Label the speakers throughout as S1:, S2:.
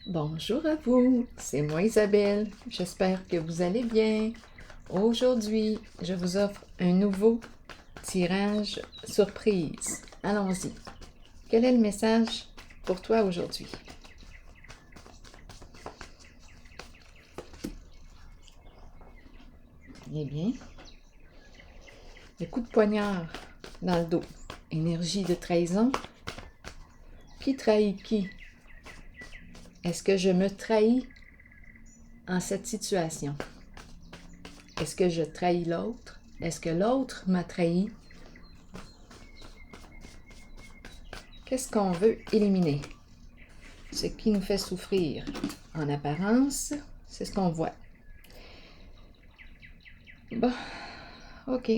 S1: Bonjour à vous, c'est moi Isabelle. J'espère que vous allez bien. Aujourd'hui, je vous offre un nouveau tirage surprise. Allons-y. Quel est le message pour toi aujourd'hui? Eh bien, le coup de poignard dans le dos. Énergie de trahison. Qui trahit qui? Est-ce que je me trahis en cette situation? Est-ce que je trahis l'autre? Est-ce que l'autre m'a trahi? Qu'est-ce qu'on veut éliminer? Ce qui nous fait souffrir. En apparence, c'est ce qu'on voit. Bon, ok.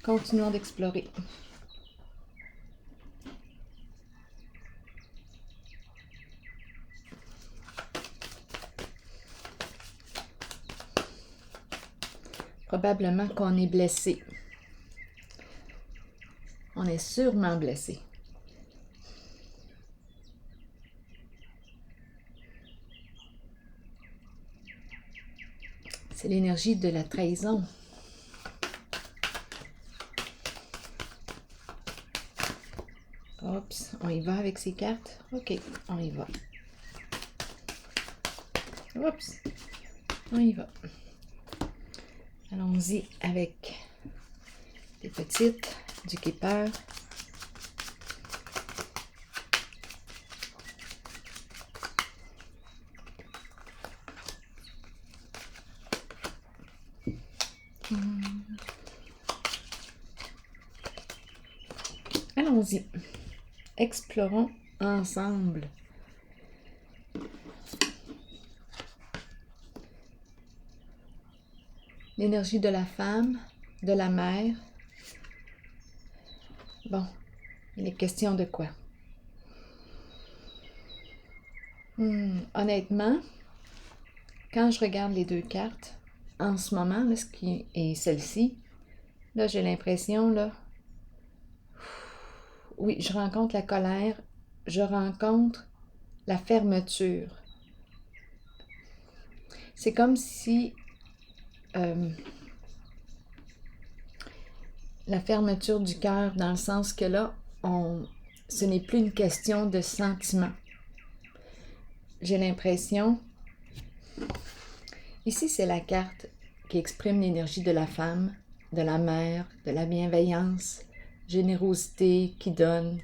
S1: Continuons d'explorer. Probablement qu'on est blessé. On est sûrement blessé. C'est l'énergie de la trahison. Oups, on y va avec ces cartes? Ok, on y va. Oups, on y va. Allons-y avec des petites, du keeper. Allons-y. Explorons ensemble. L'énergie de la femme, de la mère. Bon, il est question de quoi? Honnêtement, quand je regarde les deux cartes, en ce moment, là, et celle-ci, là, j'ai l'impression, là, oui, je rencontre la colère, je rencontre la fermeture. C'est comme si la fermeture du cœur, dans le sens que là, ce n'est plus une question de sentiment. J'ai l'impression, ici c'est la carte qui exprime l'énergie de la femme, de la mère, de la bienveillance, générosité, qui donne,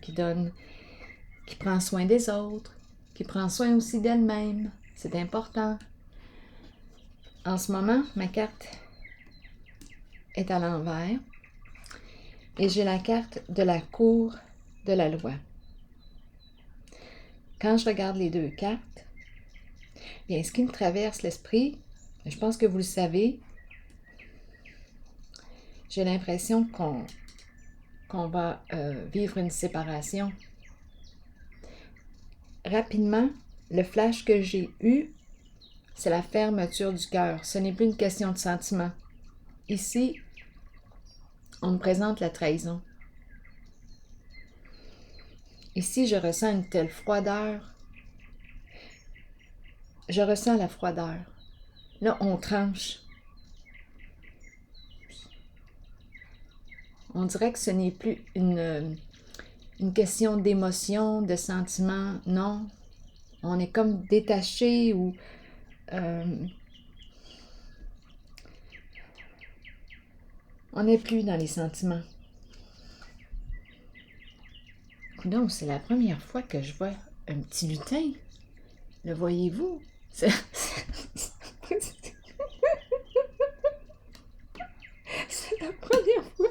S1: qui prend soin des autres, qui prend soin aussi d'elle-même. C'est important. En ce moment, ma carte est à l'envers et j'ai la carte de la cour de la loi. Quand je regarde les deux cartes, bien, ce qui me traverse l'esprit, je pense que vous le savez, j'ai l'impression qu'on va vivre une séparation. Rapidement, le flash que j'ai eu, c'est la fermeture du cœur. Ce n'est plus une question de sentiment. Ici, on me présente la trahison. Ici, je ressens une telle froideur. Je ressens la froideur. Là, on tranche. On dirait que ce n'est plus une question d'émotion, de sentiment. Non, on est comme détaché ou on n'est plus dans les sentiments. Donc, c'est la première fois que je vois un petit lutin. Le voyez-vous? C'est la première fois.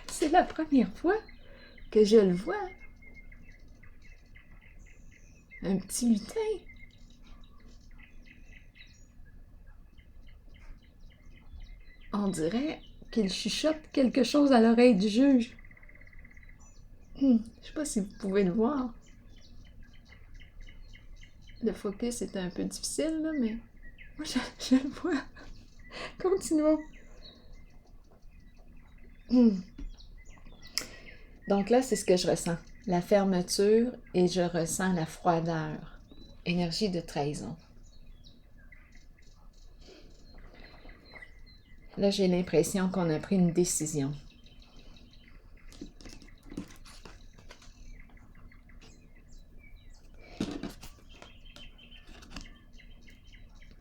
S1: C'est la première fois que je le vois. Un petit lutin. On dirait qu'il chuchote quelque chose à l'oreille du juge. Je ne sais pas si vous pouvez le voir. Le focus est un peu difficile, là, mais moi, je le vois. Continuons. Donc là, c'est ce que je ressens. La fermeture et je ressens la froideur. Énergie de trahison. Là, j'ai l'impression qu'on a pris une décision.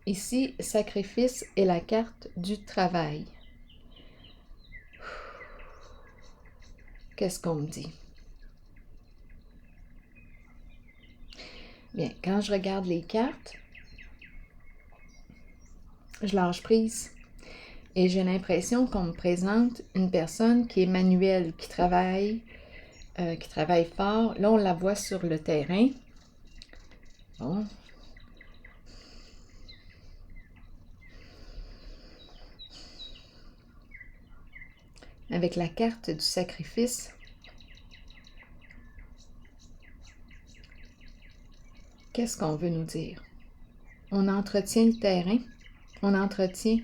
S1: Ici, sacrifice est la carte du travail. Qu'est-ce qu'on me dit? Bien, quand je regarde les cartes, je lâche prise. Et j'ai l'impression qu'on me présente une personne qui est manuelle, qui travaille fort. Là, on la voit sur le terrain. Bon. Avec la carte du sacrifice. Qu'est-ce qu'on veut nous dire? On entretient le terrain. On entretient.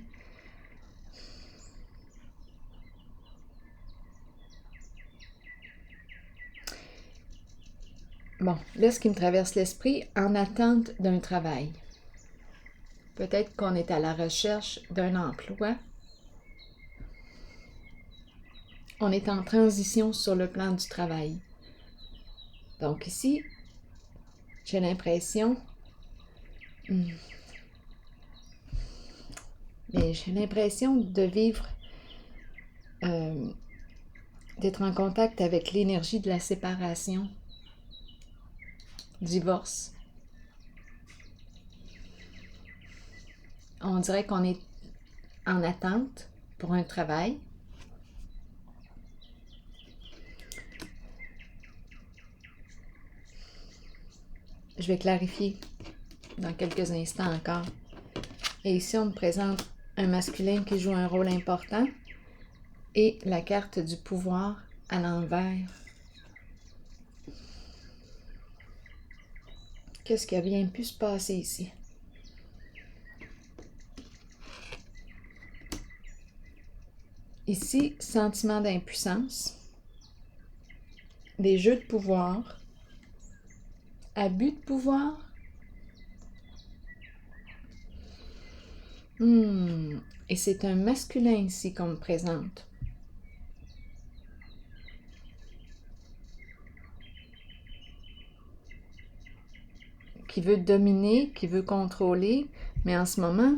S1: Bon, là, ce qui me traverse l'esprit, en attente d'un travail. Peut-être qu'on est à la recherche d'un emploi. On est en transition sur le plan du travail. Donc ici, j'ai l'impression... j'ai l'impression de vivre... d'être en contact avec l'énergie de la séparation. Divorce. On dirait qu'on est en attente pour un travail. Je vais clarifier dans quelques instants encore. Et ici, on me présente un masculin qui joue un rôle important et la carte du pouvoir à l'envers. Qu'est-ce qui a bien pu se passer ici? Ici, sentiment d'impuissance, des jeux de pouvoir, abus de pouvoir. Et c'est un masculin ici qu'on me présente. Qui veut dominer, qui veut contrôler, mais en ce moment,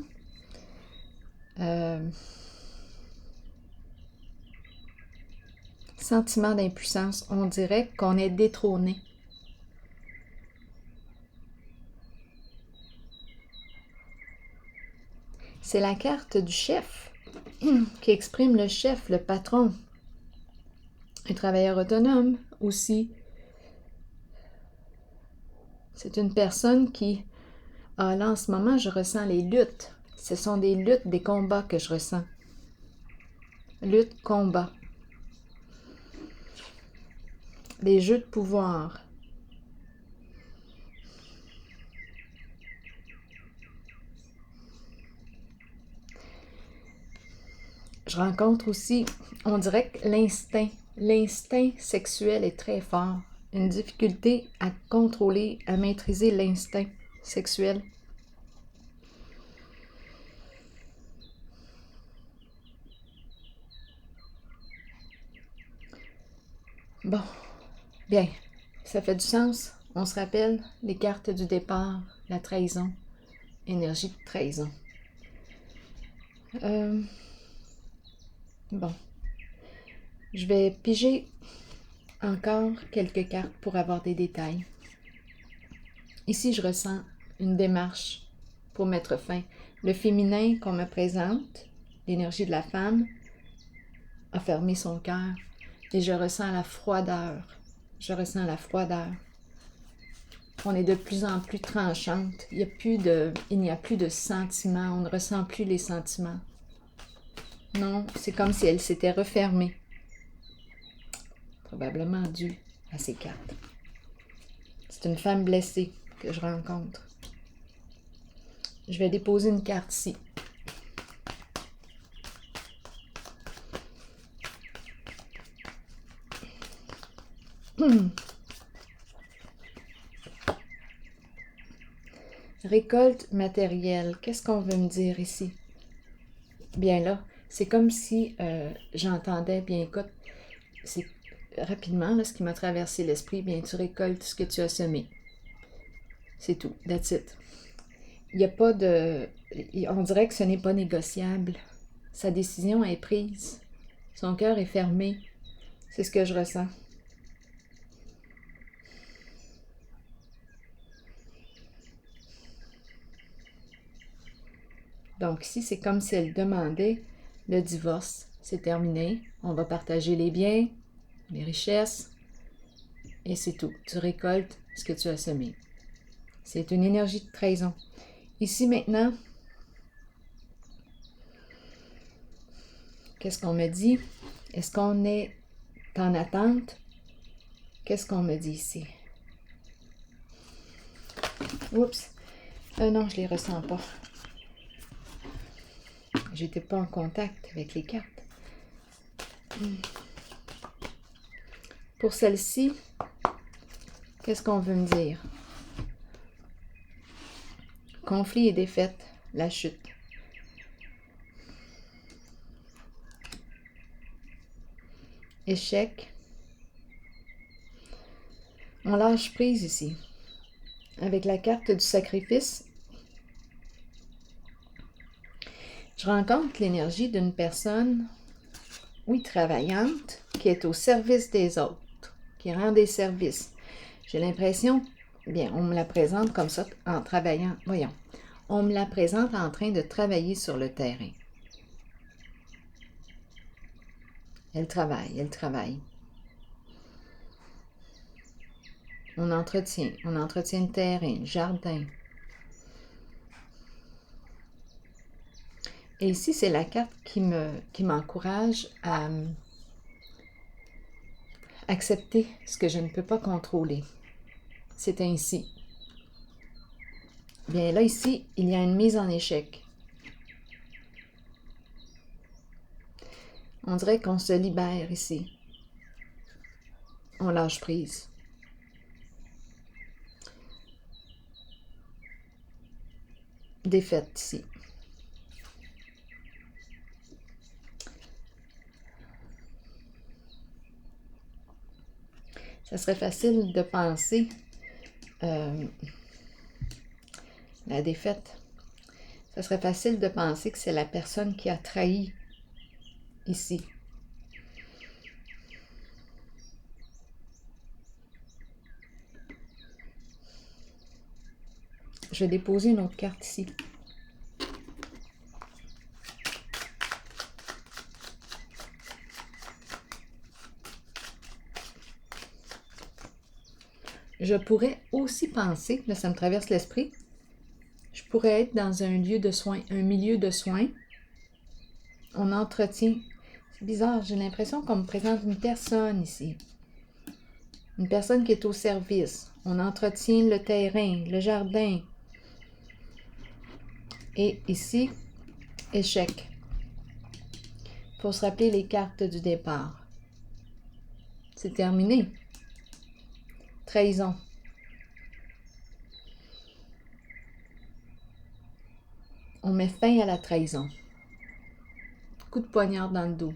S1: sentiment d'impuissance, on dirait qu'on est détrôné. C'est la carte du chef qui exprime le chef, le patron. Un travailleur autonome aussi. C'est une personne qui... Ah là, en ce moment, je ressens les luttes. Ce sont des luttes, des combats que je ressens. Lutte, combat. Des jeux de pouvoir. Je rencontre aussi, on dirait que l'instinct sexuel est très fort. Une difficulté à contrôler, à maîtriser l'instinct sexuel. Bon, bien, ça fait du sens. On se rappelle les cartes du départ, la trahison, énergie de trahison. Bon, je vais piger encore quelques cartes pour avoir des détails. Ici, je ressens une démarche pour mettre fin. Le féminin qu'on me présente, l'énergie de la femme, a fermé son cœur et je ressens la froideur. Je ressens la froideur. On est de plus en plus tranchante. Il n'y a plus de sentiments. On ne ressent plus les sentiments. Non, c'est comme si elle s'était refermée. Probablement dû à ces cartes. C'est une femme blessée que je rencontre. Je vais déposer une carte ici. Récolte matérielle. Qu'est-ce qu'on veut me dire ici? Bien là, c'est comme si j'entendais, bien écoute, c'est rapidement là, ce qui m'a traversé l'esprit, bien tu récoltes ce que tu as semé. C'est tout, that's it. Il n'y a pas de... On dirait que ce n'est pas négociable. Sa décision est prise. Son cœur est fermé. C'est ce que je ressens. Donc ici, c'est comme si elle demandait le divorce. C'est terminé. On va partager les biens, les richesses, et c'est tout. Tu récoltes ce que tu as semé. C'est une énergie de trahison. Ici, maintenant, qu'est-ce qu'on me dit? Est-ce qu'on est en attente? Qu'est-ce qu'on me dit ici? Oups! Non, je les ressens pas. J'étais pas en contact avec les cartes. Pour celle-ci, qu'est-ce qu'on veut me dire? Conflit et défaite, la chute. Échec. On lâche prise ici. Avec la carte du sacrifice, je rencontre l'énergie d'une personne, oui, travaillante, qui est au service des autres, qui rend des services. J'ai l'impression, bien, on me la présente comme ça en travaillant. Voyons, on me la présente en train de travailler sur le terrain. Elle travaille, elle travaille. On entretient le terrain, le jardin. Et ici, c'est la carte qui m'encourage à accepter ce que je ne peux pas contrôler. C'est ainsi. Bien là, ici, il y a une mise en échec. On dirait qu'on se libère ici. On lâche prise. Défaite ici. Ça serait facile de penser la défaite. Ça serait facile de penser que c'est la personne qui a trahi ici. Je vais déposer une autre carte ici. Je pourrais aussi penser, là ça me traverse l'esprit, je pourrais être dans un lieu de soins, un milieu de soins. On entretient. C'est bizarre, j'ai l'impression qu'on me présente une personne ici. Une personne qui est au service. On entretient le terrain, le jardin. Et ici, échec. Il faut se rappeler les cartes du départ. C'est terminé. Trahison. On met fin à la trahison. Coup de poignard dans le dos.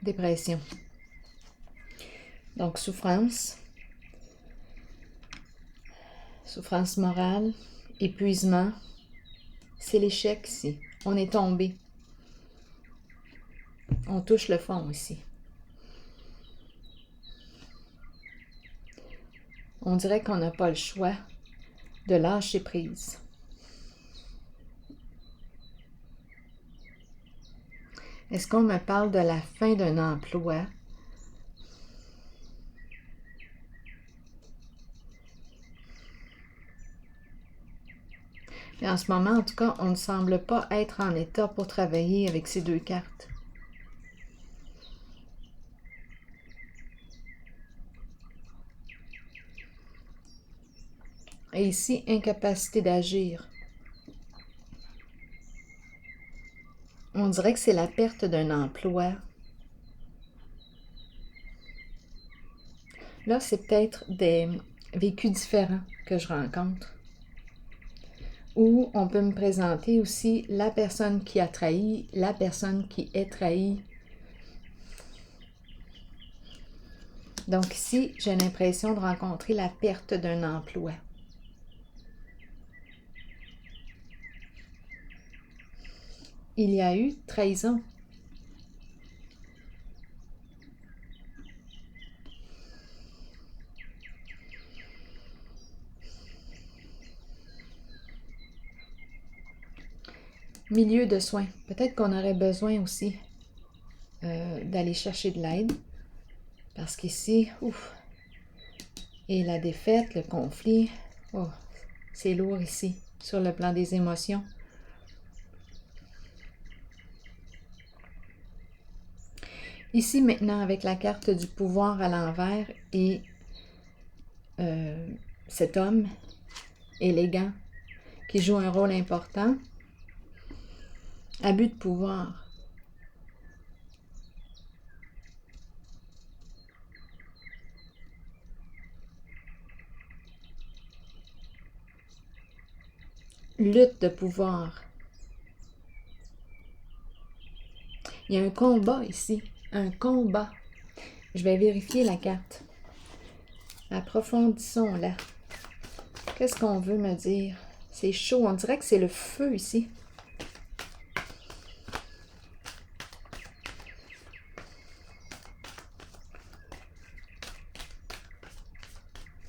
S1: Dépression. Donc, souffrance. Souffrance morale. Épuisement. C'est l'échec ici. On est tombé. On touche le fond ici. On dirait qu'on n'a pas le choix de lâcher prise. Est-ce qu'on me parle de la fin d'un emploi? Et en ce moment, en tout cas, on ne semble pas être en état pour travailler avec ces deux cartes. Et ici, incapacité d'agir. On dirait que c'est la perte d'un emploi. Là, c'est peut-être des vécus différents que je rencontre. Ou on peut me présenter aussi la personne qui a trahi, la personne qui est trahie. Donc ici, j'ai l'impression de rencontrer la perte d'un emploi. Il y a eu trahison. Milieu de soins. Peut-être qu'on aurait besoin aussi d'aller chercher de l'aide. Parce qu'ici, ouf, et la défaite, le conflit, oh, c'est lourd ici, sur le plan des émotions. Ici, maintenant, avec la carte du pouvoir à l'envers et cet homme élégant qui joue un rôle important, abus de pouvoir. Lutte de pouvoir. Il y a un combat ici, un combat. Je vais vérifier la carte. Approfondissons-la. Qu'est-ce qu'on veut me dire? C'est chaud, on dirait que c'est le feu ici.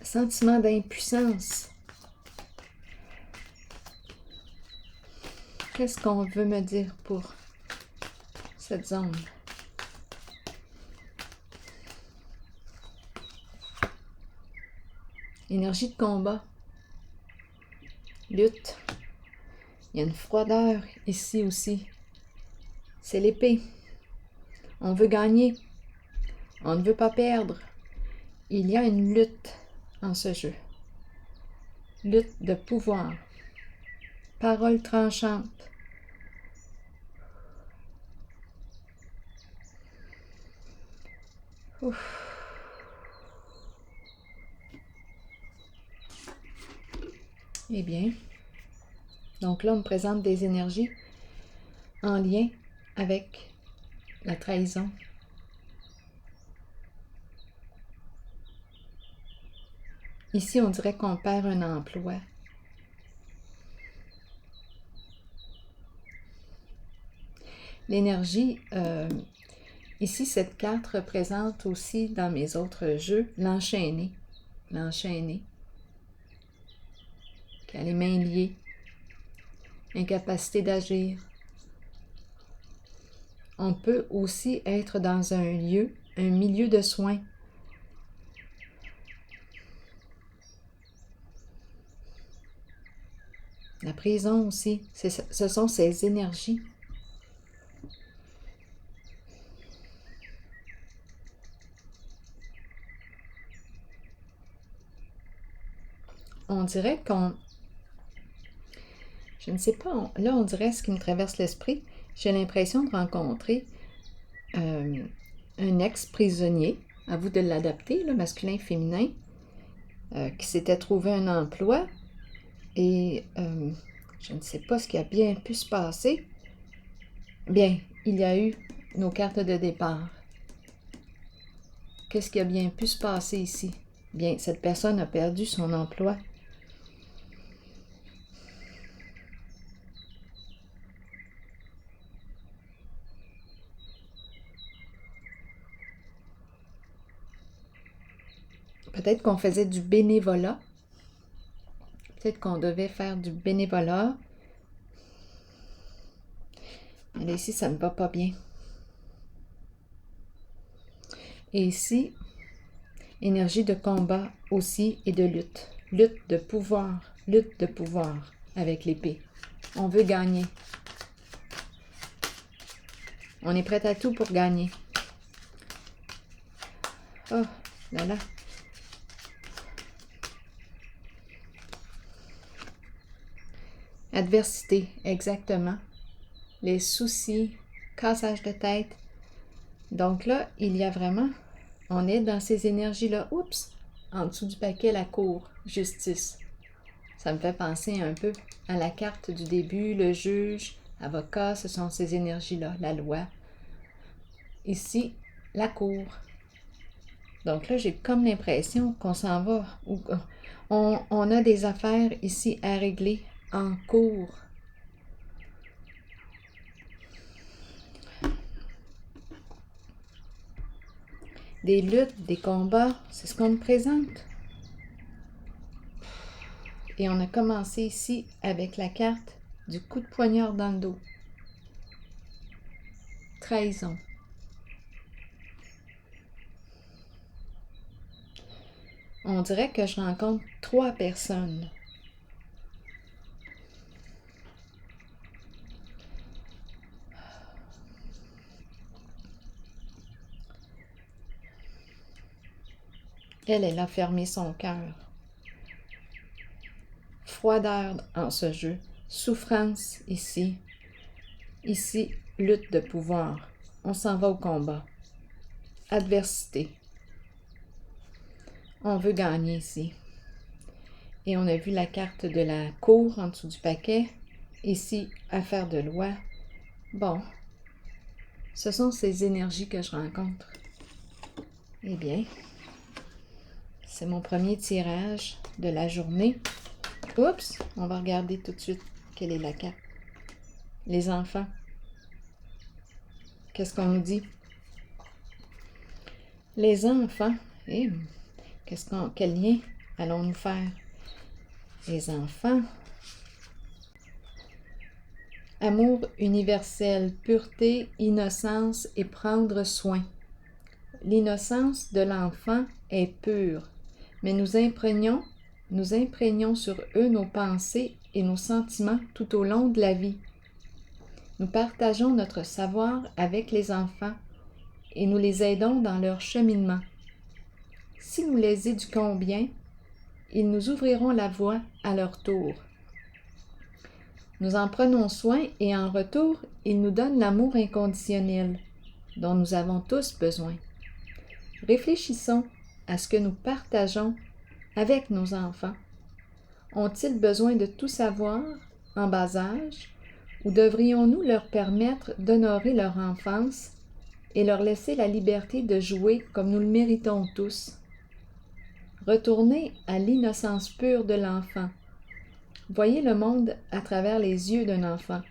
S1: Sentiment d'impuissance. Qu'est-ce qu'on veut me dire pour cette zone? Énergie de combat. Lutte. Il y a une froideur ici aussi. C'est l'épée. On veut gagner. On ne veut pas perdre. Il y a une lutte en ce jeu. Lutte de pouvoir. Parole tranchante. Ouf. Eh bien, donc là, on me présente des énergies en lien avec la trahison. Ici, on dirait qu'on perd un emploi. L'énergie, ici, cette carte représente aussi dans mes autres jeux l'enchaîné. L'enchaîné. Qui a les mains liées. Incapacité d'agir. On peut aussi être dans un lieu, un milieu de soins. La prison aussi, ce sont ces énergies. On dirait qu'on... Je ne sais pas, là on dirait ce qui me traverse l'esprit. J'ai l'impression de rencontrer un ex-prisonnier, à vous de l'adapter, le masculin-féminin, qui s'était trouvé un emploi et je ne sais pas ce qui a bien pu se passer. Bien, il y a eu nos cartes de départ. Qu'est-ce qui a bien pu se passer ici? Bien, cette personne a perdu son emploi. Peut-être qu'on faisait du bénévolat. Peut-être qu'on devait faire du bénévolat. Mais ici, ça ne va pas bien. Et ici, énergie de combat aussi et de lutte. Lutte de pouvoir avec l'épée. On veut gagner. On est prêt à tout pour gagner. Oh là là. Adversité, exactement. Les soucis, cassage de tête. Donc là, il y a vraiment, on est dans ces énergies-là. Oups! En dessous du paquet, la cour, justice. Ça me fait penser un peu à la carte du début, le juge, avocat, ce sont ces énergies-là, la loi. Ici, la cour. Donc là, j'ai comme l'impression qu'on s'en va. On a des affaires ici à régler en cours. Des luttes, des combats, c'est ce qu'on me présente. Et on a commencé ici avec la carte du coup de poignard dans le dos. Trahison. On dirait que je rencontre 3 personnes. Elle a fermé son cœur. Froideur en ce jeu. Souffrance ici. Ici, lutte de pouvoir. On s'en va au combat. Adversité. On veut gagner ici. Et on a vu la carte de la cour en dessous du paquet. Ici, affaire de loi. Bon, ce sont ces énergies que je rencontre. Eh bien, c'est mon premier tirage de la journée. Oups, on va regarder tout de suite quelle est la carte. Les enfants. Qu'est-ce qu'on nous dit? Les enfants. Eh, quel lien allons-nous faire? Les enfants. Amour universel, pureté, innocence et prendre soin. L'innocence de l'enfant est pure, mais nous imprégnons sur eux nos pensées et nos sentiments tout au long de la vie. Nous partageons notre savoir avec les enfants et nous les aidons dans leur cheminement. Si nous les éduquons bien, ils nous ouvriront la voie à leur tour. Nous en prenons soin et en retour, ils nous donnent l'amour inconditionnel dont nous avons tous besoin. Réfléchissons à ce que nous partageons avec nos enfants. Ont-ils besoin de tout savoir en bas âge ou devrions-nous leur permettre d'honorer leur enfance et leur laisser la liberté de jouer comme nous le méritons tous? Retournez à l'innocence pure de l'enfant. Voyez le monde à travers les yeux d'un enfant.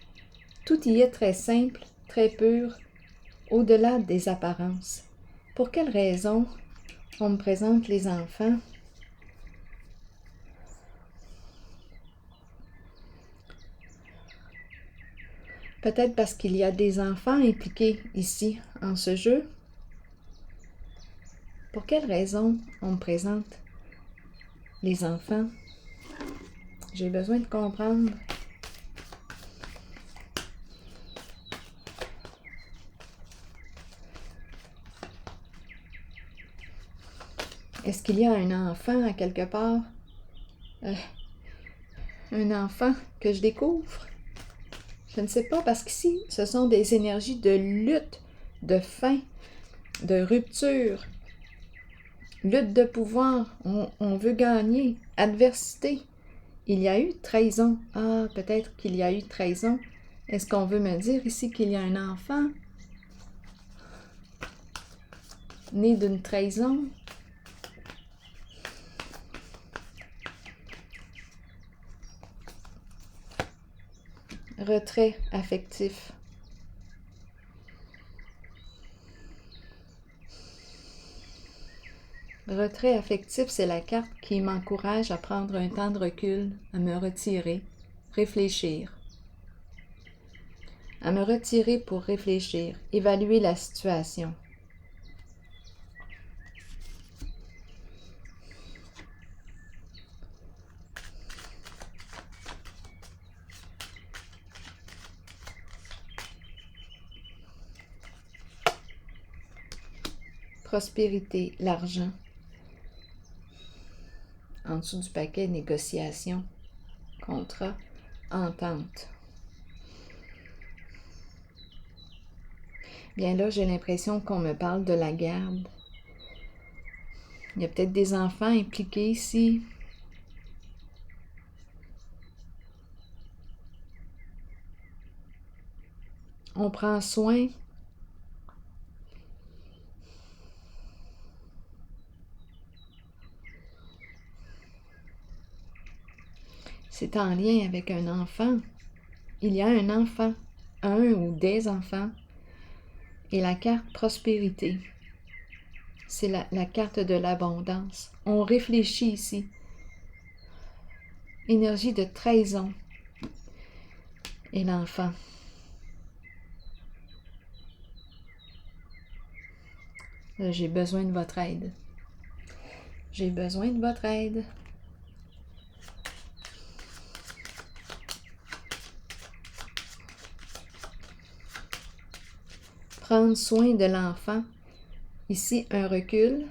S1: Tout y est très simple, très pur, au-delà des apparences. Pour quelle raison on me présente les enfants? Peut-être parce qu'il y a des enfants impliqués ici, en ce jeu. Pour quelle raison on me présente les enfants? J'ai besoin de comprendre. Est-ce qu'il y a un enfant à quelque part? Un enfant que je découvre? Je ne sais pas, parce qu'ici, ce sont des énergies de lutte, de faim, de rupture, lutte de pouvoir, on veut gagner, adversité. Il y a eu trahison. Ah, peut-être qu'il y a eu trahison. Est-ce qu'on veut me dire ici qu'il y a un enfant né d'une trahison? Retrait affectif. Retrait affectif, c'est la carte qui m'encourage à prendre un temps de recul, à me retirer, réfléchir. À me retirer pour réfléchir, évaluer la situation. prospérité, l'argent. En dessous du paquet, négociation, contrat, entente. Bien là, j'ai l'impression qu'on me parle de la garde. Il y a peut-être des enfants impliqués ici. On prend soin. C'est en lien avec un enfant. Il y a un enfant, un ou des enfants. Et la carte prospérité, c'est la carte de l'abondance. On réfléchit ici. Énergie de trahison. Et l'enfant. J'ai besoin de votre aide. J'ai besoin de votre aide. Prendre soin de l'enfant. Ici, un recul.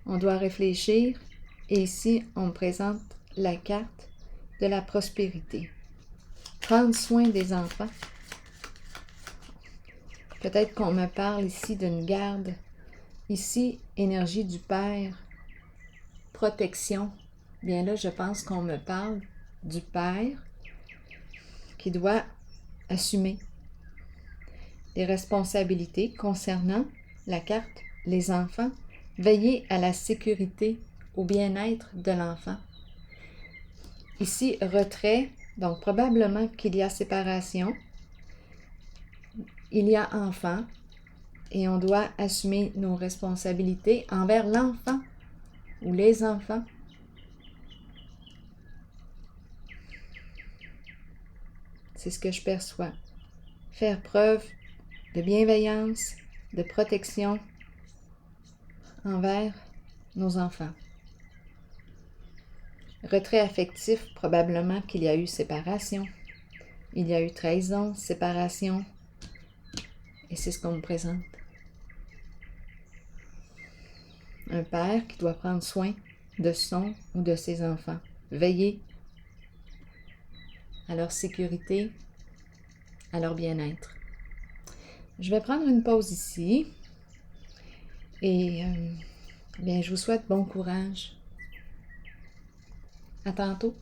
S1: On doit réfléchir. Et ici, on me présente la carte de la prospérité. Prendre soin des enfants. Peut-être qu'on me parle ici d'une garde. Ici, énergie du Père. Protection. Bien là, je pense qu'on me parle du Père qui doit assumer les responsabilités concernant la carte, les enfants, veiller à la sécurité, au bien-être de l'enfant. Ici, retrait, donc probablement qu'il y a séparation, il y a enfant, et on doit assumer nos responsabilités envers l'enfant ou les enfants. C'est ce que je perçois. Faire preuve de bienveillance, de protection envers nos enfants. Retrait affectif, probablement qu'il y a eu séparation. Il y a eu trahison, séparation. Et c'est ce qu'on me présente. Un père qui doit prendre soin de son ou de ses enfants. Veiller à leur sécurité, à leur bien-être. Je vais prendre une pause ici. Et bien, je vous souhaite bon courage. À tantôt.